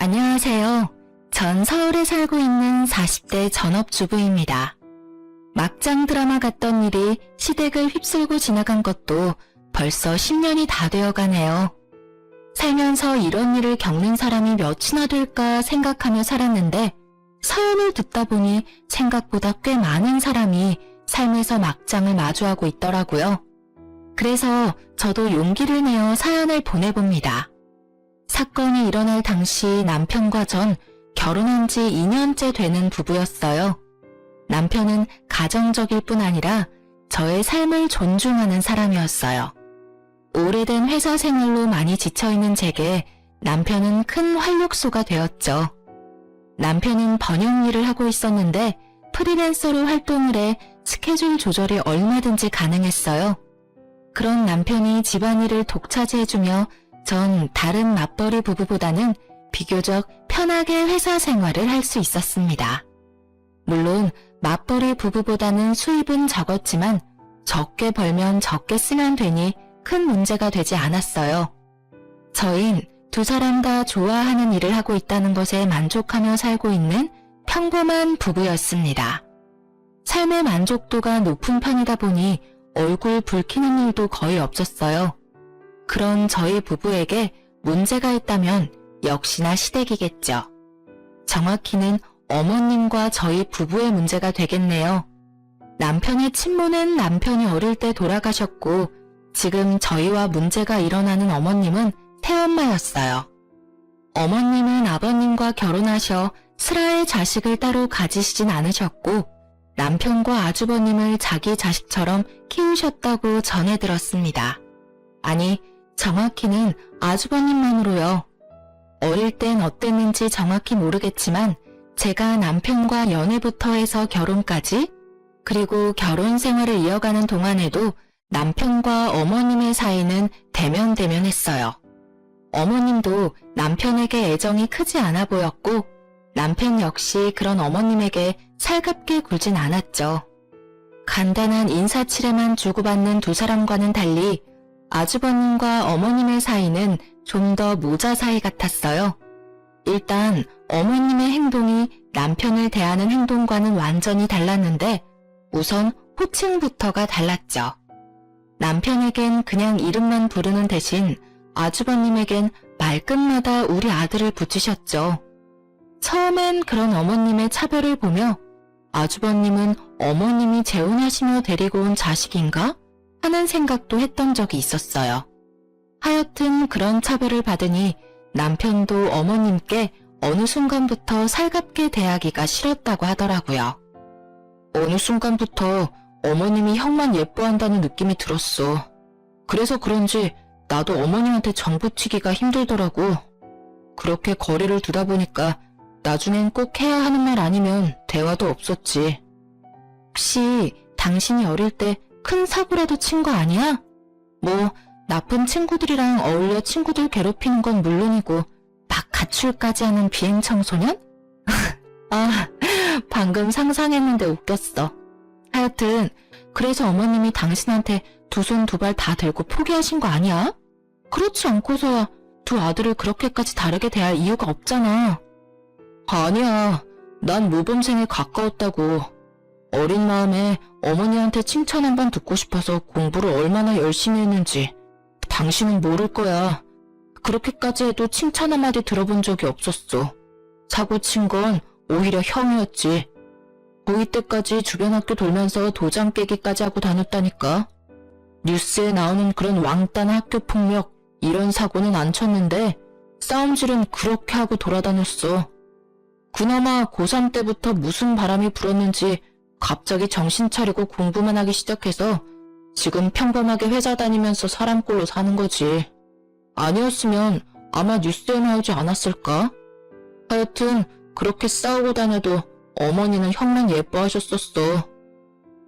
안녕하세요. 전 서울에 살고 있는 40대 전업주부입니다. 막장 드라마 같던 일이 시댁을 휩쓸고 지나간 것도 벌써 10년이 다 되어가네요. 살면서 이런 일을 겪는 사람이 몇이나 될까 생각하며 살았는데 사연을 듣다 보니 생각보다 꽤 많은 사람이 삶에서 막장을 마주하고 있더라고요. 그래서 저도 용기를 내어 사연을 보내봅니다. 사건이 일어날 당시 남편과 전 결혼한 지 2년째 되는 부부였어요. 남편은 가정적일 뿐 아니라 저의 삶을 존중하는 사람이었어요. 오래된 회사 생활로 많이 지쳐있는 제게 남편은 큰 활력소가 되었죠. 남편은 번역 일을 하고 있었는데 프리랜서로 활동을 해 스케줄 조절이 얼마든지 가능했어요. 그런 남편이 집안일을 독차지해주며 전 다른 맞벌이 부부보다는 비교적 편하게 회사 생활을 할 수 있었습니다. 물론 맞벌이 부부보다는 수입은 적었지만 적게 벌면 적게 쓰면 되니 큰 문제가 되지 않았어요. 저흰 두 사람 다 좋아하는 일을 하고 있다는 것에 만족하며 살고 있는 평범한 부부였습니다. 삶의 만족도가 높은 편이다 보니 얼굴 붉히는 일도 거의 없었어요. 그런 저희 부부에게 문제가 있다면 역시나 시댁이겠죠. 정확히는 어머님과 저희 부부의 문제가 되겠네요. 남편의 친모는 남편이 어릴 때 돌아가셨고 지금 저희와 문제가 일어나는 어머님은 새엄마였어요. 어머님은 아버님과 결혼하셔 슬아의 자식을 따로 가지시진 않으셨고 남편과 아주버님을 자기 자식처럼 키우셨다고 전해 들었습니다. 아니, 정확히는 아주버님만으로요. 어릴 땐 어땠는지 정확히 모르겠지만 제가 남편과 연애부터 해서 결혼까지 그리고 결혼 생활을 이어가는 동안에도 남편과 어머님의 사이는 대면대면했어요. 어머님도 남편에게 애정이 크지 않아 보였고 남편 역시 그런 어머님에게 살갑게 굴진 않았죠. 간단한 인사치레만 주고받는 두 사람과는 달리 아주버님과 어머님의 사이는 좀 더 모자 사이 같았어요. 일단 어머님의 행동이 남편을 대하는 행동과는 완전히 달랐는데 우선 호칭부터가 달랐죠. 남편에겐 그냥 이름만 부르는 대신 아주버님에겐 말끝마다 우리 아들을 붙이셨죠. 처음엔 그런 어머님의 차별을 보며 아주버님은 어머님이 재혼하시며 데리고 온 자식인가? 하는 생각도 했던 적이 있었어요. 하여튼 그런 차별을 받으니 남편도 어머님께 어느 순간부터 살갑게 대하기가 싫었다고 하더라고요. 어느 순간부터 어머님이 형만 예뻐한다는 느낌이 들었어. 그래서 그런지 나도 어머님한테 정붙이기가 힘들더라고. 그렇게 거리를 두다 보니까 나중엔 꼭 해야 하는 말 아니면 대화도 없었지. 혹시 당신이 어릴 때 큰 사고라도 친 거 아니야? 뭐 나쁜 친구들이랑 어울려 친구들 괴롭히는 건 물론이고 막 가출까지 하는 비행 청소년? 아, 방금 상상했는데 웃겼어. 하여튼 그래서 어머님이 당신한테 두 손 두 발 다 들고 포기하신 거 아니야? 그렇지 않고서야 두 아들을 그렇게까지 다르게 대할 이유가 없잖아. 아니야, 난 모범생에 가까웠다고. 어린 마음에 어머니한테 칭찬 한번 듣고 싶어서 공부를 얼마나 열심히 했는지 당신은 모를 거야. 그렇게까지 해도 칭찬 한마디 들어본 적이 없었어. 사고 친 건 오히려 형이었지. 고2 때까지 주변 학교 돌면서 도장 깨기까지 하고 다녔다니까. 뉴스에 나오는 그런 왕따나 학교 폭력 이런 사고는 안 쳤는데 싸움질은 그렇게 하고 돌아다녔어. 그나마 고3 때부터 무슨 바람이 불었는지 갑자기 정신 차리고 공부만 하기 시작해서 지금 평범하게 회사 다니면서 사람 꼴로 사는 거지. 아니었으면 아마 뉴스에 나오지 않았을까? 하여튼 그렇게 싸우고 다녀도 어머니는 형만 예뻐하셨었어.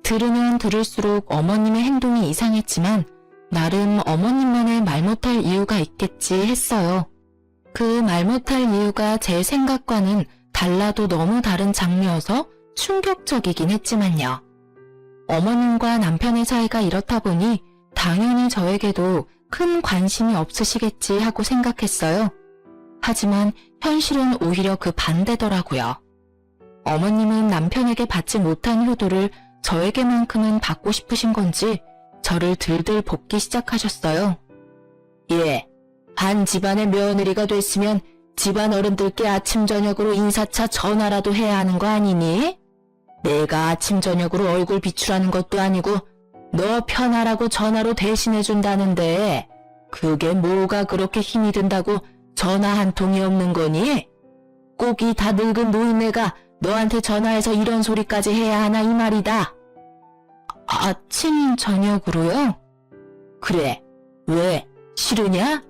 들으면 들을수록 어머님의 행동이 이상했지만 나름 어머님만의 말 못할 이유가 있겠지 했어요. 그 말 못할 이유가 제 생각과는 달라도 너무 다른 장르여서 충격적이긴 했지만요. 어머님과 남편의 사이가 이렇다 보니 당연히 저에게도 큰 관심이 없으시겠지 하고 생각했어요. 하지만 현실은 오히려 그 반대더라고요. 어머님은 남편에게 받지 못한 효도를 저에게만큼은 받고 싶으신 건지 저를 들들 볶기 시작하셨어요. 예, 한 집안의 며느리가 됐으면 집안 어른들께 아침 저녁으로 인사차 전화라도 해야 하는 거 아니니? 내가 아침 저녁으로 얼굴 비추라는 것도 아니고 너 편하라고 전화로 대신해준다는데 그게 뭐가 그렇게 힘이 든다고 전화 한 통이 없는 거니? 꼭 이 다 늙은 노인네가 너한테 전화해서 이런 소리까지 해야 하나 이 말이다. 아침 저녁으로요? 그래, 왜? 싫으냐?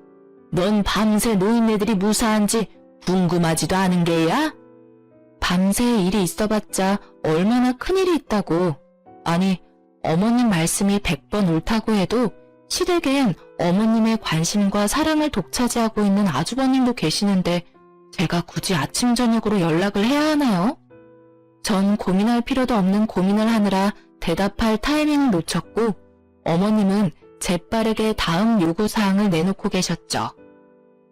넌 밤새 노인네들이 무사한지 궁금하지도 않은 게야? 밤새 일이 있어봤자 얼마나 큰일이 있다고. 아니, 어머님 말씀이 100번 옳다고 해도 시댁엔 어머님의 관심과 사랑을 독차지하고 있는 아주버님도 계시는데 제가 굳이 아침 저녁으로 연락을 해야 하나요? 전 고민할 필요도 없는 고민을 하느라 대답할 타이밍을 놓쳤고 어머님은 재빠르게 다음 요구사항을 내놓고 계셨죠.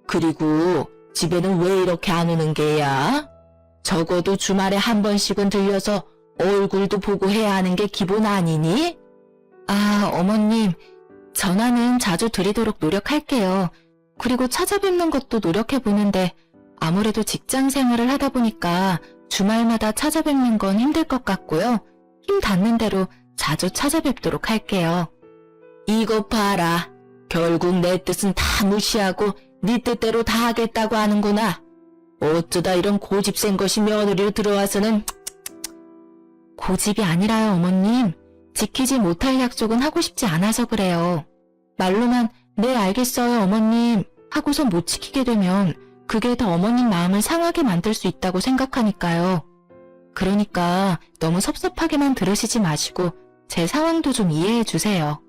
그리고 집에는 왜 이렇게 안 오는 게야? 적어도 주말에 한 번씩은 들려서 얼굴도 보고 해야 하는 게 기본 아니니? 아, 어머님, 전화는 자주 드리도록 노력할게요. 그리고 찾아뵙는 것도 노력해보는데 아무래도 직장 생활을 하다 보니까 주말마다 찾아뵙는 건 힘들 것 같고요. 힘 닿는 대로 자주 찾아뵙도록 할게요. 이거 봐라. 결국 내 뜻은 다 무시하고 네 뜻대로 다 하겠다고 하는구나. 어쩌다 이런 고집 센 것이 며느리로 들어와서는. 고집이 아니라요, 어머님. 지키지 못할 약속은 하고 싶지 않아서 그래요. 말로만 네 알겠어요, 어머님 하고서 못 지키게 되면 그게 더 어머님 마음을 상하게 만들 수 있다고 생각하니까요. 그러니까 너무 섭섭하게만 들으시지 마시고 제 상황도 좀 이해해 주세요.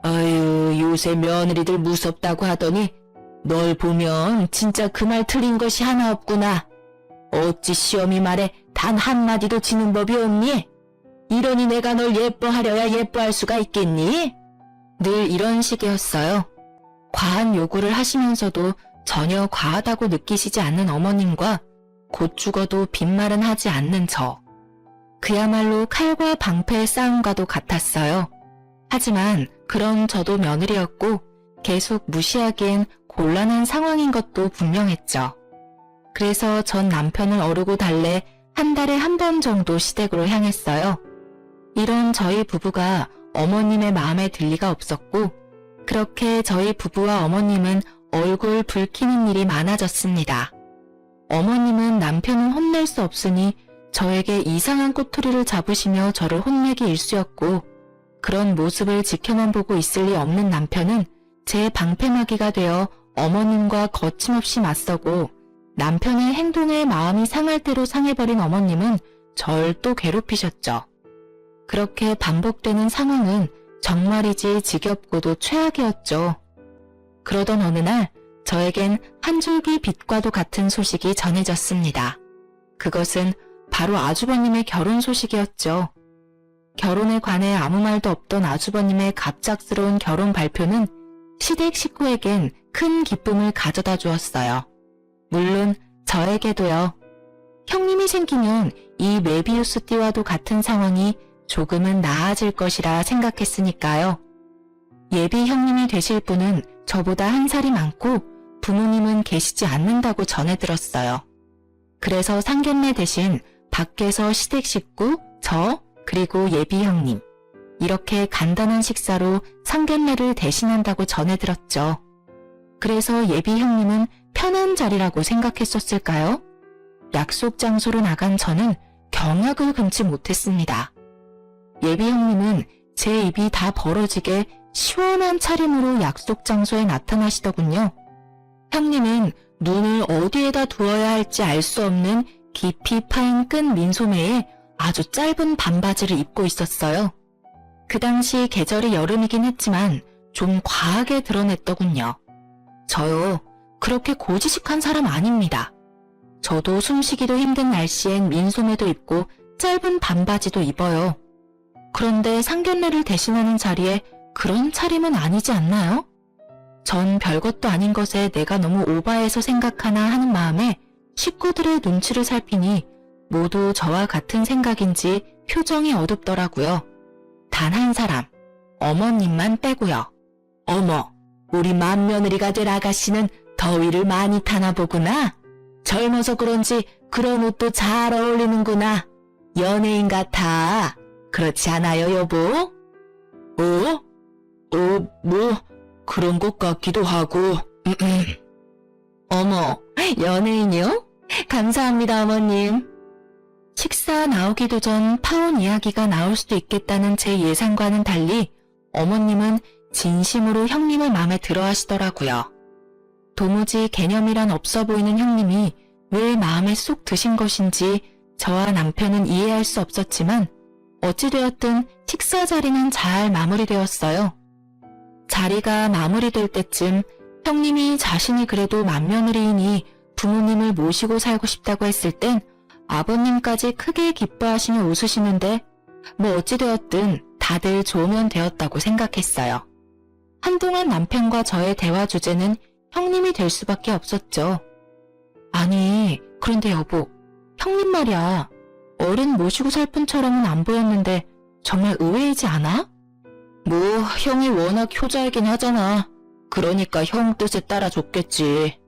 아유, 요새 며느리들 무섭다고 하더니 널 보면 진짜 그 말 틀린 것이 하나 없구나. 어찌 시어미 말에 단 한마디도 지는 법이 없니? 이러니 내가 널 예뻐하려야 예뻐할 수가 있겠니? 늘 이런 식이었어요. 과한 요구를 하시면서도 전혀 과하다고 느끼시지 않는 어머님과 곧 죽어도 빈말은 하지 않는 저. 그야말로 칼과 방패의 싸움과도 같았어요. 하지만 그런 저도 며느리였고 계속 무시하기엔 곤란한 상황인 것도 분명했죠. 그래서 전 남편을 어르고 달래 한 달에 한 번 정도 시댁으로 향했어요. 이런 저희 부부가 어머님의 마음에 들 리가 없었고 그렇게 저희 부부와 어머님은 얼굴 붉히는 일이 많아졌습니다. 어머님은 남편을 혼낼 수 없으니 저에게 이상한 꼬투리를 잡으시며 저를 혼내기 일쑤였고 그런 모습을 지켜만 보고 있을 리 없는 남편은 제 방패막이가 되어 어머님과 거침없이 맞서고 남편의 행동에 마음이 상할 대로 상해버린 어머님은 절 또 괴롭히셨죠. 그렇게 반복되는 상황은 정말이지 지겹고도 최악이었죠. 그러던 어느 날 저에겐 한 줄기 빛과도 같은 소식이 전해졌습니다. 그것은 바로 아주버님의 결혼 소식이었죠. 결혼에 관해 아무 말도 없던 아주버님의 갑작스러운 결혼 발표는 시댁 식구에겐 큰 기쁨을 가져다 주었어요. 물론 저에게도요. 형님이 생기면 이 메비우스 띠와도 같은 상황이 조금은 나아질 것이라 생각했으니까요. 예비 형님이 되실 분은 저보다 한 살이 많고 부모님은 계시지 않는다고 전해 들었어요. 그래서 상견례 대신 밖에서 시댁 식구, 저, 그리고 예비 형님 이렇게 간단한 식사로 상견례를 대신한다고 전해 들었죠. 그래서 예비 형님은 편한 자리라고 생각했었을까요? 약속 장소로 나간 저는 경악을 금치 못했습니다. 예비 형님은 제 입이 다 벌어지게 시원한 차림으로 약속 장소에 나타나시더군요. 형님은 눈을 어디에다 두어야 할지 알 수 없는 깊이 파인 끈 민소매에 아주 짧은 반바지를 입고 있었어요. 그 당시 계절이 여름이긴 했지만 좀 과하게 드러냈더군요. 저요, 그렇게 고지식한 사람 아닙니다. 저도 숨쉬기도 힘든 날씨엔 민소매도 입고 짧은 반바지도 입어요. 그런데 상견례를 대신하는 자리에 그런 차림은 아니지 않나요? 전 별것도 아닌 것에 내가 너무 오바해서 생각하나 하는 마음에 식구들의 눈치를 살피니 모두 저와 같은 생각인지 표정이 어둡더라고요. 단 한 사람, 어머님만 빼고요. 어머, 우리 맏며느리가 될 아가씨는 더위를 많이 타나 보구나. 젊어서 그런지 그런 옷도 잘 어울리는구나. 연예인 같아. 그렇지 않아요, 여보? 뭐, 그런 것 같기도 하고. 어머, 연예인이요? 감사합니다, 어머님. 식사 나오기도 전 파혼 이야기가 나올 수도 있겠다는 제 예상과는 달리 어머님은 진심으로 형님을 마음에 들어 하시더라고요. 도무지 개념이란 없어 보이는 형님이 왜 마음에 쏙 드신 것인지 저와 남편은 이해할 수 없었지만 어찌되었든 식사 자리는 잘 마무리되었어요. 자리가 마무리될 때쯤 형님이 자신이 그래도 맏며느리이니 부모님을 모시고 살고 싶다고 했을 땐 아버님까지 크게 기뻐하시며 웃으시는데 뭐 어찌되었든 다들 좋으면 되었다고 생각했어요. 한동안 남편과 저의 대화 주제는 형님이 될 수밖에 없었죠. 아니, 그런데 여보, 형님 말이야. 어른 모시고 살 분처럼은 안 보였는데 정말 의외이지 않아? 뭐 형이 워낙 효자이긴 하잖아. 그러니까 형 뜻에 따라 줬겠지.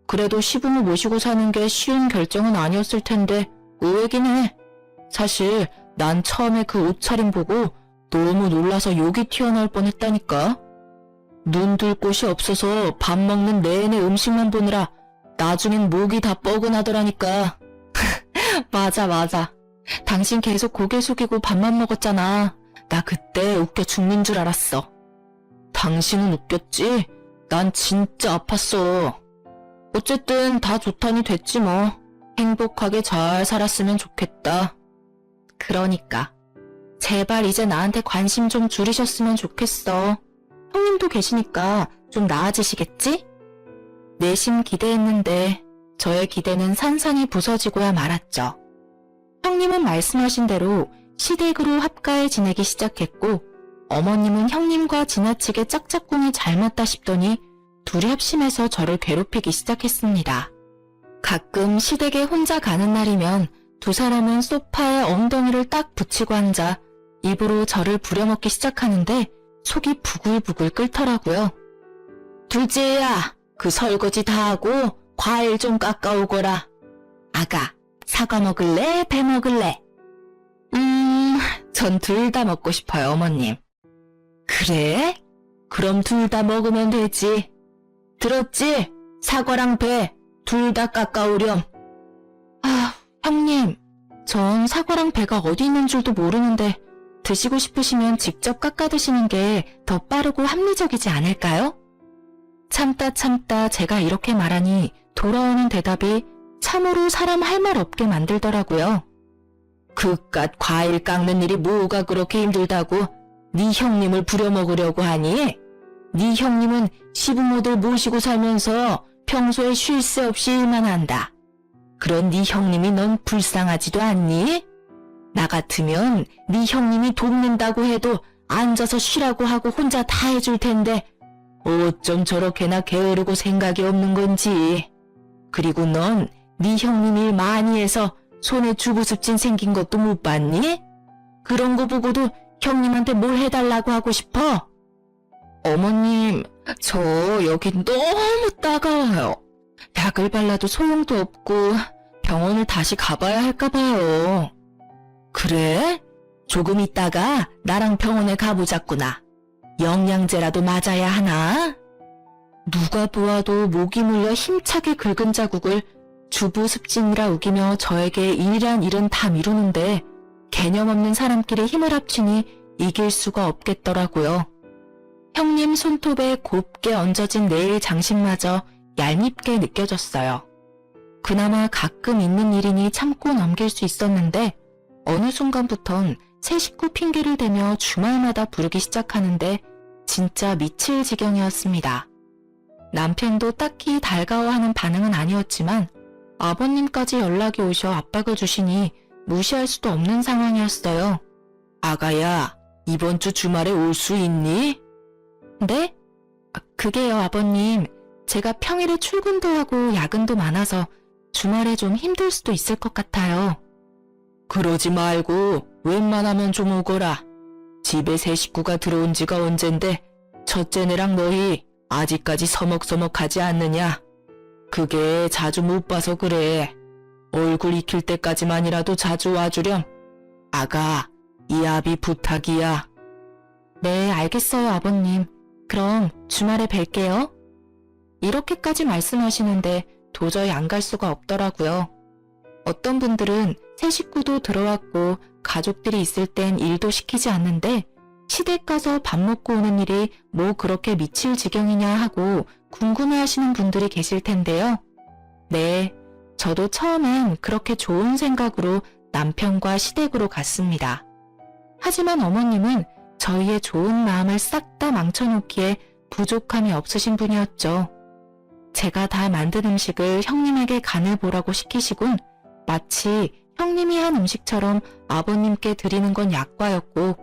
그래도 시부모 모시고 사는 게 쉬운 결정은 아니었을 텐데 의외긴 해. 사실 난 처음에 그 옷차림 보고 너무 놀라서 욕이 튀어나올 뻔했다니까. 눈 둘 곳이 없어서 밥 먹는 내내 음식만 보느라 나중엔 목이 다 뻐근하더라니까. 맞아. 당신 계속 고개 숙이고 밥만 먹었잖아. 나 그때 웃겨 죽는 줄 알았어. 당신은 웃겼지? 난 진짜 아팠어. 어쨌든 다 좋다니 됐지 뭐. 행복하게 잘 살았으면 좋겠다. 그러니까. 제발 이제 나한테 관심 좀 줄이셨으면 좋겠어. 형님도 계시니까 좀 나아지시겠지? 내심 기대했는데 저의 기대는 산산이 부서지고야 말았죠. 형님은 말씀하신 대로 시댁으로 합가해 지내기 시작했고 어머님은 형님과 지나치게 짝짝꿍이 잘 맞다 싶더니 둘이 합심해서 저를 괴롭히기 시작했습니다. 가끔 시댁에 혼자 가는 날이면 두 사람은 소파에 엉덩이를 딱 붙이고 앉아 입으로 저를 부려먹기 시작하는데 속이 부글부글 끓더라고요. 둘째야, 그 설거지 다 하고 과일 좀 깎아오거라. 아가, 사과 먹을래? 배 먹을래? 전 둘 다 먹고 싶어요, 어머님. 그래? 그럼 둘 다 먹으면 되지. 들었지? 사과랑 배 둘 다 깎아오렴. 아, 형님, 전 사과랑 배가 어디 있는 줄도 모르는데 드시고 싶으시면 직접 깎아 드시는 게 더 빠르고 합리적이지 않을까요? 참다 제가 이렇게 말하니 돌아오는 대답이 참으로 사람 할 말 없게 만들더라고요. 그깟 과일 깎는 일이 뭐가 그렇게 힘들다고 네 형님을 부려먹으려고 하니? 네 형님은 시부모들 모시고 살면서 평소에 쉴 새 없이 일만 한다. 그런 네 형님이 넌 불쌍하지도 않니? 나 같으면 네 형님이 돕는다고 해도 앉아서 쉬라고 하고 혼자 다 해줄 텐데 어쩜 저렇게나 게으르고 생각이 없는 건지. 그리고 넌 네 형님 일 많이 해서 손에 주부습진 생긴 것도 못 봤니? 그런 거 보고도 형님한테 뭘 해달라고 하고 싶어? 어머님, 저 여기 너무 따가워요. 약을 발라도 소용도 없고 병원을 다시 가봐야 할까 봐요. 그래? 조금 있다가 나랑 병원에 가보자꾸나. 영양제라도 맞아야 하나? 누가 보아도 목이 물려 힘차게 긁은 자국을 주부습진이라 우기며 저에게 일이란 일은 다 미루는데 개념 없는 사람끼리 힘을 합치니 이길 수가 없겠더라고요. 형님 손톱에 곱게 얹어진 네일 장식마저 얄밉게 느껴졌어요. 그나마 가끔 있는 일이니 참고 넘길 수 있었는데 어느 순간부턴 새 식구 핑계를 대며 주말마다 부르기 시작하는데 진짜 미칠 지경이었습니다. 남편도 딱히 달가워하는 반응은 아니었지만 아버님까지 연락이 오셔 압박을 주시니 무시할 수도 없는 상황이었어요. 아가야, 이번 주 주말에 올 수 있니? 네? 그게요, 아버님. 제가 평일에 출근도 하고 야근도 많아서 주말에 좀 힘들 수도 있을 것 같아요. 그러지 말고 웬만하면 좀 오거라. 집에 새 식구가 들어온 지가 언젠데 첫째네랑 너희 아직까지 서먹서먹하지 않느냐? 그게 자주 못 봐서 그래. 얼굴 익힐 때까지만이라도 자주 와주렴. 아가, 이 아비 부탁이야. 네, 알겠어요, 아버님. 그럼 주말에 뵐게요. 이렇게까지 말씀하시는데 도저히 안 갈 수가 없더라고요. 어떤 분들은 새 식구도 들어왔고 가족들이 있을 땐 일도 시키지 않는데 시댁 가서 밥 먹고 오는 일이 뭐 그렇게 미칠 지경이냐 하고 궁금해하시는 분들이 계실 텐데요. 네, 저도 처음엔 그렇게 좋은 생각으로 남편과 시댁으로 갔습니다. 하지만 어머님은 저희의 좋은 마음을 싹 다 망쳐놓기에 부족함이 없으신 분이었죠. 제가 다 만든 음식을 형님에게 간을 보라고 시키시곤 마치 형님이 한 음식처럼 아버님께 드리는 건 약과였고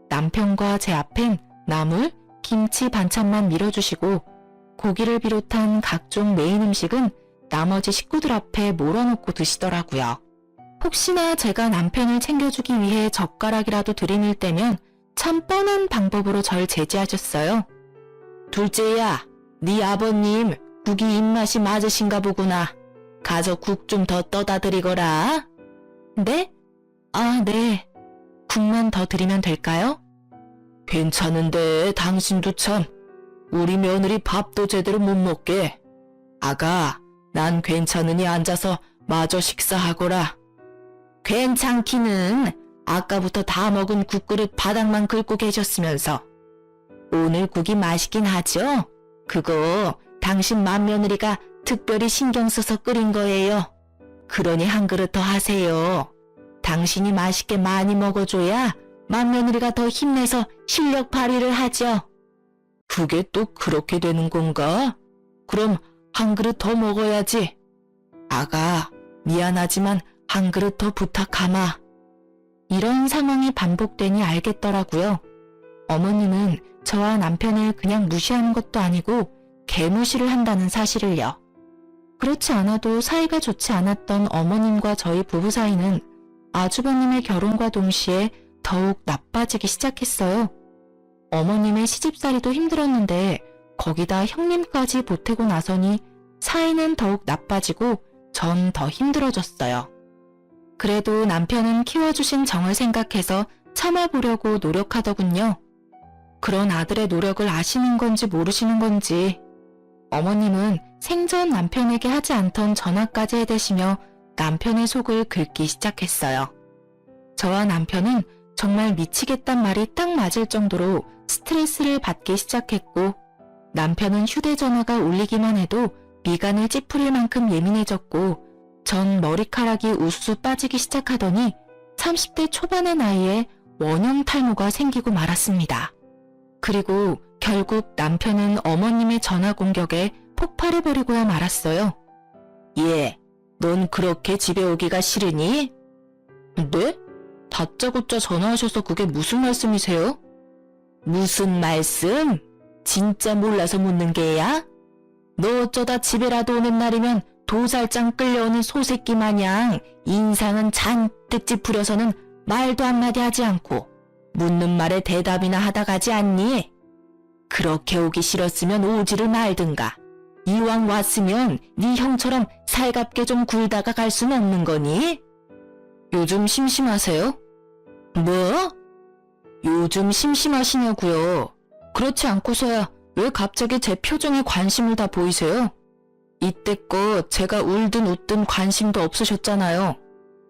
남편과 제 앞엔 나물, 김치 반찬만 밀어주시고 고기를 비롯한 각종 메인 음식은 나머지 식구들 앞에 몰아놓고 드시더라고요. 혹시나 제가 남편을 챙겨주기 위해 젓가락이라도 들이밀 때면 참 뻔한 방법으로 절 제지하셨어요. 둘째야, 네 아버님 국이 입맛이 맞으신가 보구나. 가서 국 좀 더 떠다 드리거라. 네? 아, 네. 국만 더 드리면 될까요? 괜찮은데 당신도 참. 우리 며느리 밥도 제대로 못 먹게. 아가, 난 괜찮으니 앉아서 마저 식사하거라. 괜찮기는 아까부터 다 먹은 국그릇 바닥만 긁고 계셨으면서. 오늘 국이 맛있긴 하죠? 그거 당신 맏며느리가 특별히 신경 써서 끓인 거예요. 그러니 한 그릇 더 하세요. 당신이 맛있게 많이 먹어줘야 맏며느리가 더 힘내서 실력 발휘를 하죠. 그게 또 그렇게 되는 건가? 그럼 한 그릇 더 먹어야지. 아가, 미안하지만 한 그릇 더 부탁하마. 이런 상황이 반복되니 알겠더라고요. 어머님은 저와 남편을 그냥 무시하는 것도 아니고 개무시를 한다는 사실을요. 그렇지 않아도 사이가 좋지 않았던 어머님과 저희 부부 사이는 아주버님의 결혼과 동시에 더욱 나빠지기 시작했어요. 어머님의 시집살이도 힘들었는데 거기다 형님까지 보태고 나서니 사이는 더욱 나빠지고 전 더 힘들어졌어요. 그래도 남편은 키워주신 정을 생각해서 참아보려고 노력하더군요. 그런 아들의 노력을 아시는 건지 모르시는 건지 어머님은 생전 남편에게 하지 않던 전화까지 해대시며 남편의 속을 긁기 시작했어요. 저와 남편은 정말 미치겠단 말이 딱 맞을 정도로 스트레스를 받기 시작했고 남편은 휴대전화가 울리기만 해도 미간을 찌푸릴 만큼 예민해졌고 전 머리카락이 우수수 빠지기 시작하더니 30대 초반의 나이에 원형 탈모가 생기고 말았습니다. 그리고 결국 남편은 어머님의 전화 공격에 폭발해버리고야 말았어요. 예, 넌 그렇게 집에 오기가 싫으니? 네? 다짜고짜 전화하셔서 그게 무슨 말씀이세요? 무슨 말씀? 진짜 몰라서 묻는 게야? 너 어쩌다 집에라도 오는 날이면 도살장 끌려오는 소새끼 마냥 인상은 잔뜩 찌푸려서는 말도 한마디 하지 않고 묻는 말에 대답이나 하다 가지 않니? 그렇게 오기 싫었으면 오지를 말든가. 이왕 왔으면 네 형처럼 살갑게 좀 굴다가 갈 순 없는 거니? 요즘 심심하세요? 뭐? 요즘 심심하시냐고요. 그렇지 않고서야 왜 갑자기 제 표정에 관심을 다 보이세요? 이때껏 제가 울든 웃든 관심도 없으셨잖아요.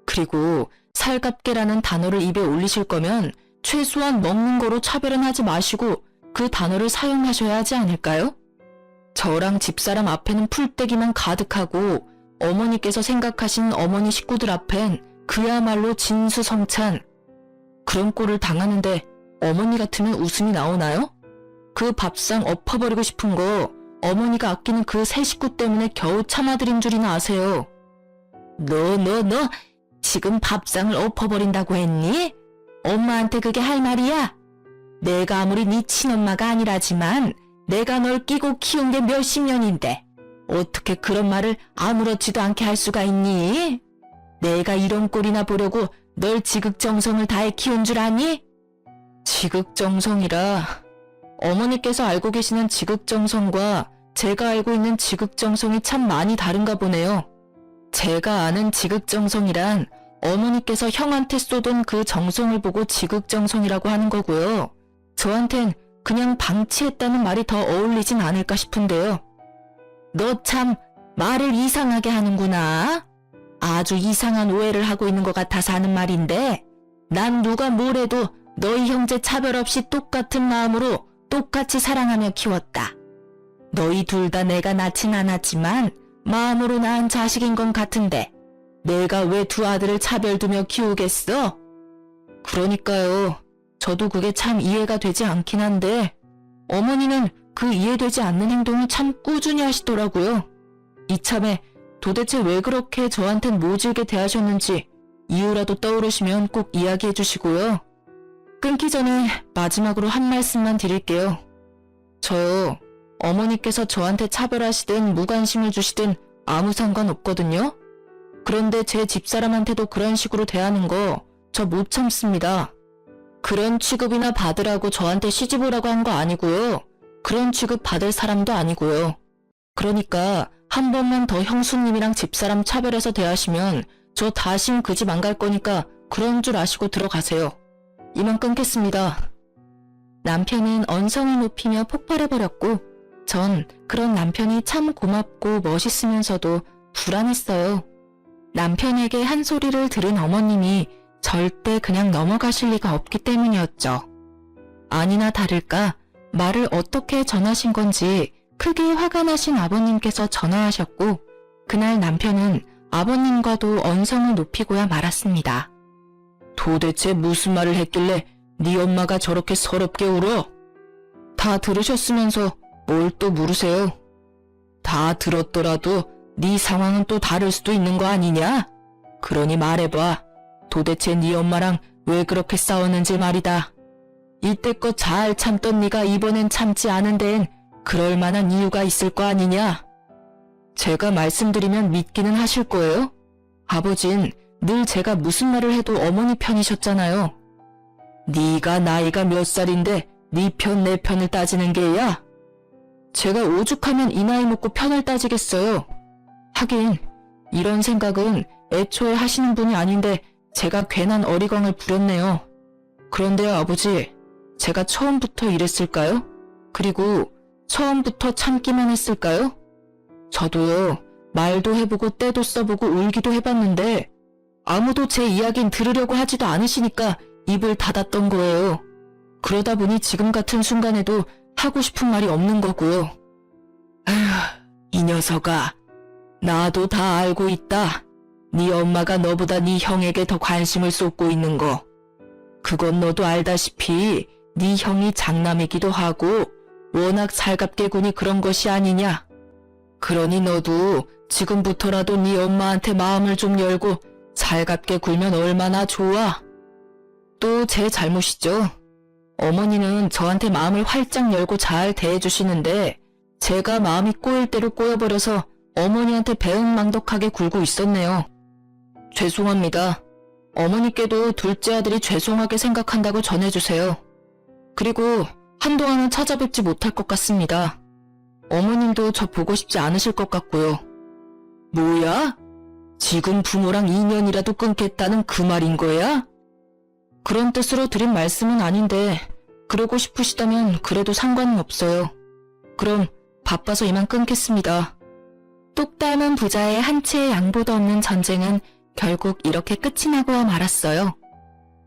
그리고 살갑게라는 단어를 입에 올리실 거면 최소한 먹는 거로 차별은 하지 마시고 그 단어를 사용하셔야 하지 않을까요? 저랑 집사람 앞에는 풀떼기만 가득하고 어머니께서 생각하신 어머니 식구들 앞엔 그야말로 진수성찬. 그런 꼴을 당하는데 어머니 같으면 웃음이 나오나요? 그 밥상 엎어버리고 싶은 거 어머니가 아끼는 그 세 식구 때문에 겨우 참아드린 줄이나 아세요. 너 지금 밥상을 엎어버린다고 했니? 엄마한테 그게 할 말이야? 내가 아무리 네 친엄마가 아니라지만 내가 널 끼고 키운 게 몇십 년인데 어떻게 그런 말을 아무렇지도 않게 할 수가 있니? 내가 이런 꼴이나 보려고 널 지극정성을 다해 키운 줄 아니? 지극정성이라 어머니께서 알고 계시는 지극정성과 제가 알고 있는 지극정성이 참 많이 다른가 보네요. 제가 아는 지극정성이란 어머니께서 형한테 쏟은 그 정성을 보고 지극정성이라고 하는 거고요. 저한텐 그냥 방치했다는 말이 더 어울리진 않을까 싶은데요. 너 참 말을 이상하게 하는구나. 아주 이상한 오해를 하고 있는 것 같아서 하는 말인데 난 누가 뭐래도 너희 형제 차별 없이 똑같은 마음으로 똑같이 사랑하며 키웠다. 너희 둘 다 내가 낳진 않았지만 마음으로 낳은 자식인 건 같은데 내가 왜 두 아들을 차별두며 키우겠어? 그러니까요. 저도 그게 참 이해가 되지 않긴 한데 어머니는 그 이해되지 않는 행동을 참 꾸준히 하시더라고요. 이참에 도대체 왜 그렇게 저한텐 모질게 대하셨는지 이유라도 떠오르시면 꼭 이야기해 주시고요. 끊기 전에 마지막으로 한 말씀만 드릴게요. 저요, 어머니께서 저한테 차별하시든 무관심을 주시든 아무 상관없거든요. 그런데 제 집사람한테도 그런 식으로 대하는 거 저 못 참습니다. 그런 취급이나 받으라고 저한테 시집 오라고 한 거 아니고요. 그런 취급 받을 사람도 아니고요. 그러니까 한 번만 더 형수님이랑 집사람 차별해서 대하시면 저 다신 그 집 안 갈 거니까 그런 줄 아시고 들어가세요. 이만 끊겠습니다. 남편은 언성을 높이며 폭발해버렸고 전 그런 남편이 참 고맙고 멋있으면서도 불안했어요. 남편에게 한 소리를 들은 어머님이 절대 그냥 넘어가실 리가 없기 때문이었죠. 아니나 다를까 말을 어떻게 전하신 건지 크게 화가 나신 아버님께서 전화하셨고 그날 남편은 아버님과도 언성을 높이고야 말았습니다. 도대체 무슨 말을 했길래 네 엄마가 저렇게 서럽게 울어? 다 들으셨으면서 뭘 또 물으세요? 다 들었더라도 네 상황은 또 다를 수도 있는 거 아니냐? 그러니 말해봐. 도대체 네 엄마랑 왜 그렇게 싸웠는지 말이다. 이때껏 잘 참던 네가 이번엔 참지 않은 데엔 그럴 만한 이유가 있을 거 아니냐? 제가 말씀드리면 믿기는 하실 거예요? 아버진 늘 제가 무슨 말을 해도 어머니 편이셨잖아요. 네가 나이가 몇 살인데 네 편 내 편을 따지는 게야? 제가 오죽하면 이 나이 먹고 편을 따지겠어요. 하긴 이런 생각은 애초에 하시는 분이 아닌데 제가 괜한 어리광을 부렸네요. 그런데요 아버지, 제가 처음부터 이랬을까요? 그리고 처음부터 참기만 했을까요? 저도요, 말도 해보고 때도 써보고 울기도 해봤는데 아무도 제 이야기는 들으려고 하지도 않으시니까 입을 닫았던 거예요. 그러다 보니 지금 같은 순간에도 하고 싶은 말이 없는 거고요. 아휴, 이 녀석아, 나도 다 알고 있다. 네 엄마가 너보다 네 형에게 더 관심을 쏟고 있는 거. 그건 너도 알다시피 네 형이 장남이기도 하고 워낙 살갑게 구니 그런 것이 아니냐. 그러니 너도 지금부터라도 네 엄마한테 마음을 좀 열고 살갑게 굴면 얼마나 좋아. 또 제 잘못이죠. 어머니는 저한테 마음을 활짝 열고 잘 대해주시는데 제가 마음이 꼬일 대로 꼬여버려서 어머니한테 배은망덕하게 굴고 있었네요. 죄송합니다. 어머니께도 둘째 아들이 죄송하게 생각한다고 전해주세요. 그리고 한동안은 찾아뵙지 못할 것 같습니다. 어머님도 저 보고 싶지 않으실 것 같고요. 뭐야? 지금 부모랑 인연이라도 끊겠다는 그 말인 거야? 그런 뜻으로 드린 말씀은 아닌데 그러고 싶으시다면 그래도 상관은 없어요. 그럼 바빠서 이만 끊겠습니다. 똑 닮은 부자의 한 치의 양보도 없는 전쟁은 결국 이렇게 끝이 나고야 말았어요.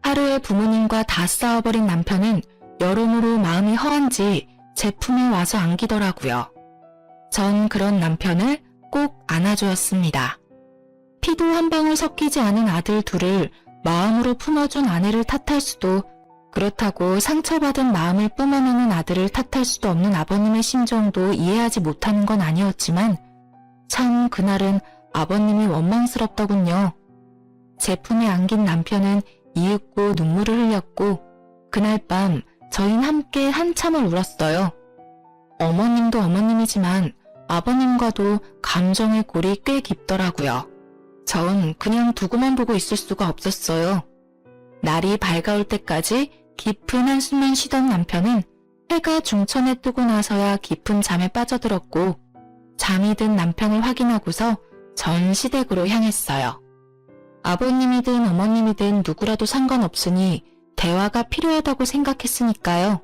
하루에 부모님과 다 싸워버린 남편은 여러모로 마음이 허한지 제 품에 와서 안기더라고요. 전 그런 남편을 꼭 안아주었습니다. 피도 한 방울 섞이지 않은 아들 둘을 마음으로 품어준 아내를 탓할 수도, 그렇다고 상처받은 마음을 뿜어내는 아들을 탓할 수도 없는 아버님의 심정도 이해하지 못하는 건 아니었지만 참 그날은 아버님이 원망스럽더군요. 제 품에 안긴 남편은 이윽고 눈물을 흘렸고 그날 밤 저희는 함께 한참을 울었어요. 어머님도 어머님이지만 아버님과도 감정의 골이 꽤 깊더라고요. 전 그냥 두고만 보고 있을 수가 없었어요. 날이 밝아올 때까지 깊은 한숨만 쉬던 남편은 해가 중천에 뜨고 나서야 깊은 잠에 빠져들었고, 잠이 든 남편을 확인하고서 전 시댁으로 향했어요. 아버님이든 어머님이든 누구라도 상관없으니 대화가 필요하다고 생각했으니까요.